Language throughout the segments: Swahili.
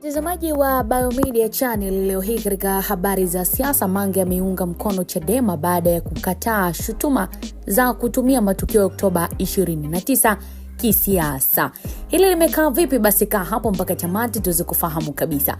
Mtazamaji wa Biomedia Channel, leo hii katika habari za siasa, Mange ameunga mkono Chadema baada ya kukataa shutuma za kutumia matukio ya Oktoba 29 kisiasa. Hili limekaa vipi? Basi kaa hapo mpaka tamati tuweze kufahamu kabisa.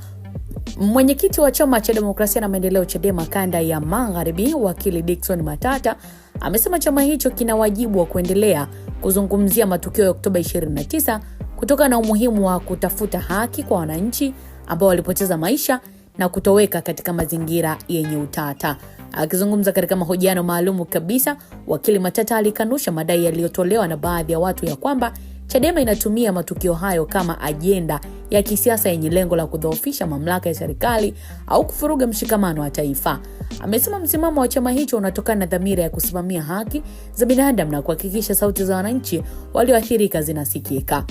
Mwenyekiti wa chama cha demokrasia na maendeleo Chadema kanda ya Magharibi, wakili Dickson Matata, amesema chama hicho kina wajibu wa kuendelea kuzungumzia matukio ya Oktoba 29 kutokana na umuhimu wa kutafuta haki kwa wananchi ambao walipoteza maisha na kutoweka katika mazingira yenye utata. Akizungumza katika mahojiano maalumu kabisa, wakili Matata alikanusha madai yaliyotolewa na baadhi ya watu ya kwamba Chadema inatumia matukio hayo kama ajenda ya kisiasa yenye lengo la kudhoofisha mamlaka ya serikali au kufuruga mshikamano wa taifa. Amesema msimamo wa chama hicho unatokana na dhamira ya kusimamia haki za binadamu na kuhakikisha sauti za wananchi walioathirika zinasikika.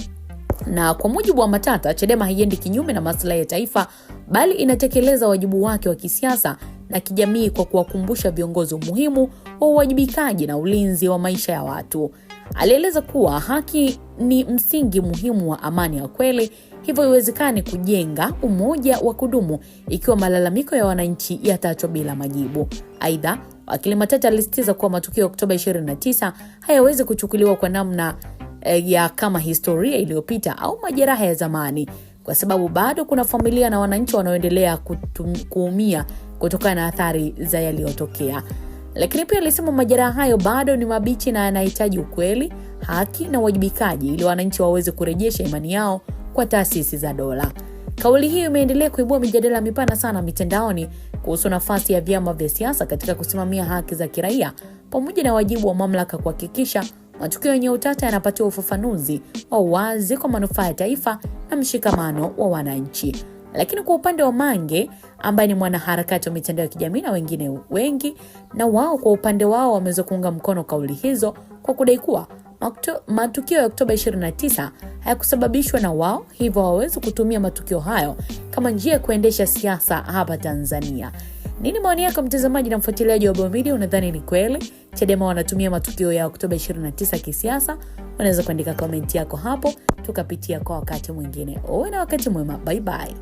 Na kwa mujibu wa Matata, Chadema haiendi kinyume na maslahi ya taifa, bali inatekeleza wajibu wake wa kisiasa na kijamii kwa kuwakumbusha viongozi umuhimu wa uwajibikaji na ulinzi wa maisha ya watu. Alieleza kuwa haki ni msingi muhimu wa amani ya kweli, hivyo haiwezekani kujenga umoja wa kudumu ikiwa malalamiko ya wananchi yataachwa bila majibu. Aidha, wakili Matata alisisitiza kuwa matukio ya Oktoba 29 hayawezi kuchukuliwa kwa namna ya kama historia iliyopita au majeraha ya zamani, kwa sababu bado kuna familia na wananchi wanaoendelea kuumia kutokana na athari za yaliyotokea. Lakini pia alisema majeraha hayo bado ni mabichi na yanahitaji ukweli, haki na uwajibikaji ili wananchi waweze kurejesha imani yao kwa taasisi za dola. Kauli hiyo imeendelea kuibua mijadala mipana sana mitandaoni kuhusu nafasi ya vyama vya siasa katika kusimamia haki za kiraia pamoja na wajibu wa mamlaka kuhakikisha matukio yenye utata yanapatiwa ufafanuzi wa wazi kwa manufaa ya taifa na mshikamano wa wananchi. Lakini kwa upande wa Mange, ambaye ni mwanaharakati wa mitandao ya kijamii na wengine wengi, na wao kwa upande wao wameweza kuunga mkono kauli hizo kwa kudai kuwa matukio ya Oktoba 29 hayakusababishwa na wao, hivyo hawawezi kutumia matukio hayo kama njia ya kuendesha siasa hapa Tanzania. Nini maoni yako mtazamaji na mfuatiliaji wa Biomedia? Unadhani ni kweli Chadema wanatumia matukio ya Oktoba 29 kisiasa? Unaweza kuandika komenti yako hapo tukapitia kwa wakati mwingine. Uwe na wakati mwema. Bye bye.